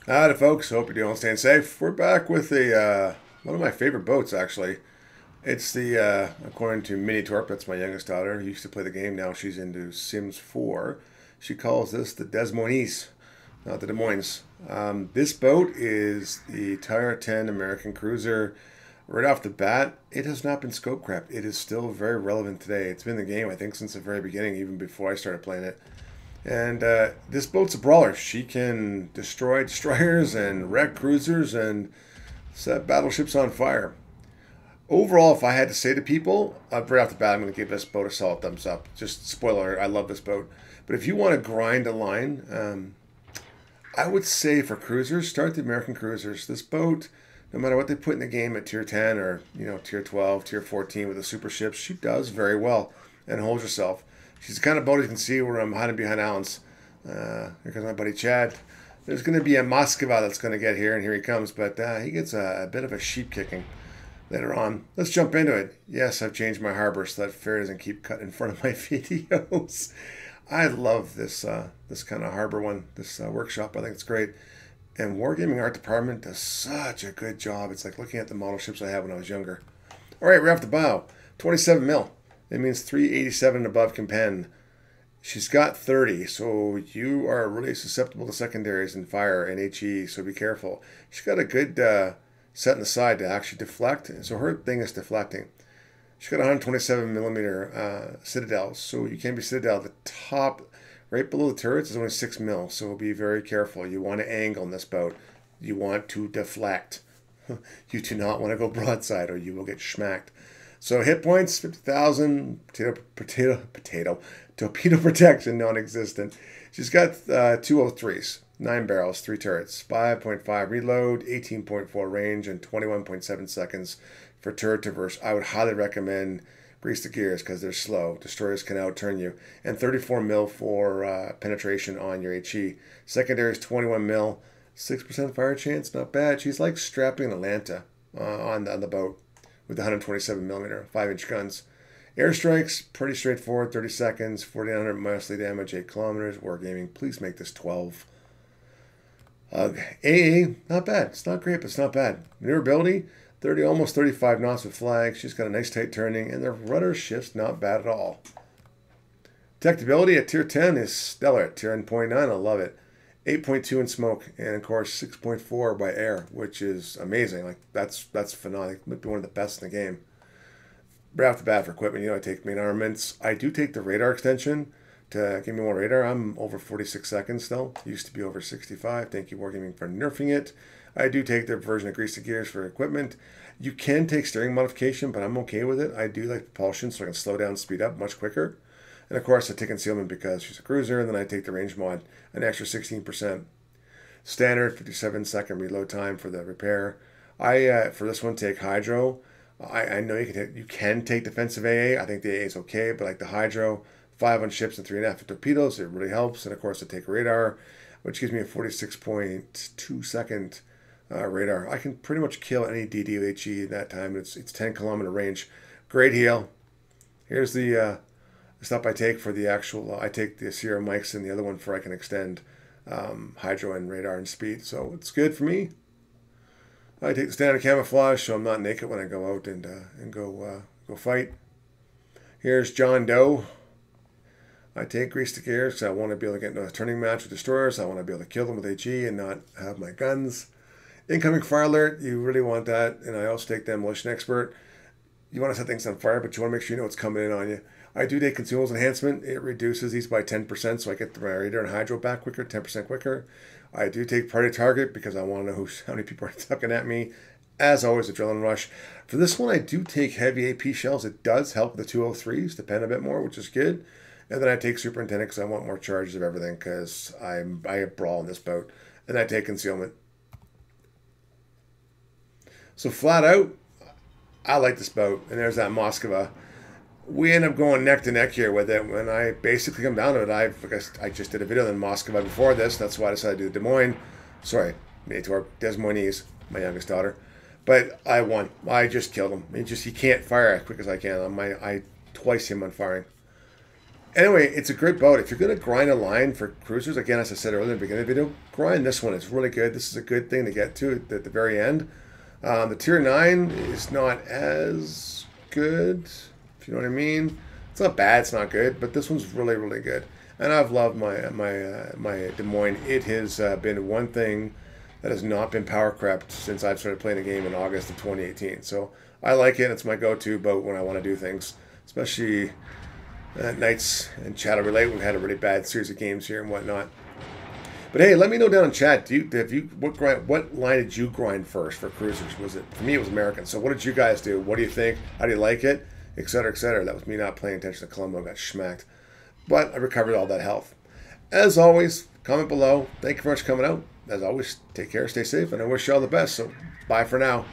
Hi, folks. Hope you're doing staying safe. We're back with one of my favorite boats, actually. It's according to Mini Torp, that's my youngest daughter, who used to play the game. Now she's into Sims 4. She calls this the Des Moines, not the Des Moines. This boat is the Tire 10 American Cruiser. Right off the bat, it has not been scope crept. It is still very relevant today. It's been in the game, I think, since the very beginning, even before I started playing it. And this boat's a brawler. She can destroy destroyers and wreck cruisers and set battleships on fire. Overall, if I had to say to people, right off the bat, I'm going to give this boat a solid thumbs up. Just spoiler, I love this boat. But if you want to grind a line, I would say for cruisers, start the American cruisers. This boat, no matter what they put in the game at tier 10 or tier 12, tier 14 with the super ships, she does very well and holds herself. She's the kind of boat you can see where I'm hiding behind Allen's. Here comes my buddy Chad. There's going to be a Moskva that's going to get here, and here he comes. But he gets a bit of a sheep kicking later on. Let's jump into it. Yes, I've changed my harbor so that Fair doesn't keep cutting in front of my videos. I love this kind of harbor one, this workshop. I think it's great. And Wargaming Art Department does such a good job. It's like looking at the model ships I had when I was younger. All right, we're off the bow. 27 mil. It means 387 and above can pen. She's got 30, so you are really susceptible to secondaries and fire and HE, so be careful. She's got a good set in the side to actually deflect, so her thing is deflecting. She's got 127 millimeter citadels, so you can be citadel. The top, right below the turrets, is only 6 mil, so be very careful. You want to angle in this boat. You want to deflect. You do not want to go broadside, or you will get schmacked. So hit points, 50,000, torpedo protection, non-existent. She's got 203s, 9 barrels, 3 turrets, 5.5 reload, 18.4 range, and 21.7 seconds for turret traverse. I would highly recommend grease the gears because they're slow. Destroyers can outturn you. And 34 mil for penetration on your HE. Secondary is 21 mil, 6% fire chance, not bad. She's like strapping an Atlanta on the boat with the 127 millimeter 5-inch guns. Airstrikes, pretty straightforward, 30 seconds, 4,900 monthly damage, 8 kilometers. Wargaming, please make this 12. AA, not bad. It's not great, but it's not bad. Maneuverability, 30, almost 35 knots with flag. She's got a nice tight turning, and the rudder shifts not bad at all. Detectability at tier 10 is stellar. At tier 10.9, I love it. 8.2 in smoke, and of course 6.4 by air, which is amazing. Like that's phenomenal. It might be one of the best in the game. Right off the bat for equipment, I take main armaments. I do take the radar extension to give me more radar. I'm over 46 seconds still. Used to be over 65. Thank you, Wargaming, for nerfing it. I do take their version of grease the gears for equipment. You can take steering modification, but I'm okay with it. I do like propulsion, so I can slow down, speed up much quicker. And of course, I take concealment because she's a cruiser, and then I take the range mod, an extra 16%. Standard 57-second reload time for the repair. I for this one take hydro. I know you can take defensive AA. I think the AA is okay, but like the hydro, 5 on ships and 3.5 for torpedoes, it really helps. And of course, I take radar, which gives me a 46.2 second radar. I can pretty much kill any DD with HE in that time. It's 10-kilometer range. Great heal. Here's the stuff I take for the actual. I take the Sierra mics and the other one for I can extend hydro and radar and speed. So it's good for me. I take the standard camouflage so I'm not naked when I go out and go fight. Here's John Doe. I take grease the gears because I want to be able to get into a turning match with destroyers. I want to be able to kill them with HE and not have my guns. Incoming fire alert, you really want that. And I also take demolition expert. You want to set things on fire, but you want to make sure you know what's coming in on you. I do take consumables enhancement. It reduces these by 10%, so I get the radar and hydro back quicker, 10% quicker. I do take party target because I want to know how many people are tucking at me. As always, adrenaline rush. For this one, I do take heavy AP shells. It does help the 203s to pen a bit more, which is good. And then I take superintendent because I want more charges of everything because I brawl in this boat. And I take concealment. So flat out, I like this boat. And there's that Moskva. We end up going neck to neck here with it. When I basically come down to it, I just did a video in Moskva before this. That's why I decided to do Des Moines. Sorry, Des Moines, my youngest daughter. But I won. I just killed him. He can't fire as quick as I can. I twice him on firing. Anyway, it's a great boat. If you're going to grind a line for cruisers, again, as I said earlier in the beginning of the video, grind this one. It's really good. This is a good thing to get to at the very end. The tier 9 is not as good, if you know what I mean. It's not bad, it's not good, but this one's really, really good. And I've loved my Des Moines. It has been one thing that has not been power crept since I've started playing the game in August of 2018. So I like it. It's my go-to boat when I want to do things, especially at nights and Shadow Relate. We've had a really bad series of games here and whatnot. But hey, let me know down in chat. What line did you grind first for cruisers? Was it, for me, it was American. So what did you guys do? What do you think? How do you like it? Etc. Etc. That was me not paying attention to Colombo. Got schmacked, but I recovered all that health. As always, comment below. Thank you very much for coming out. As always, take care, stay safe, and I wish you all the best. So bye for now.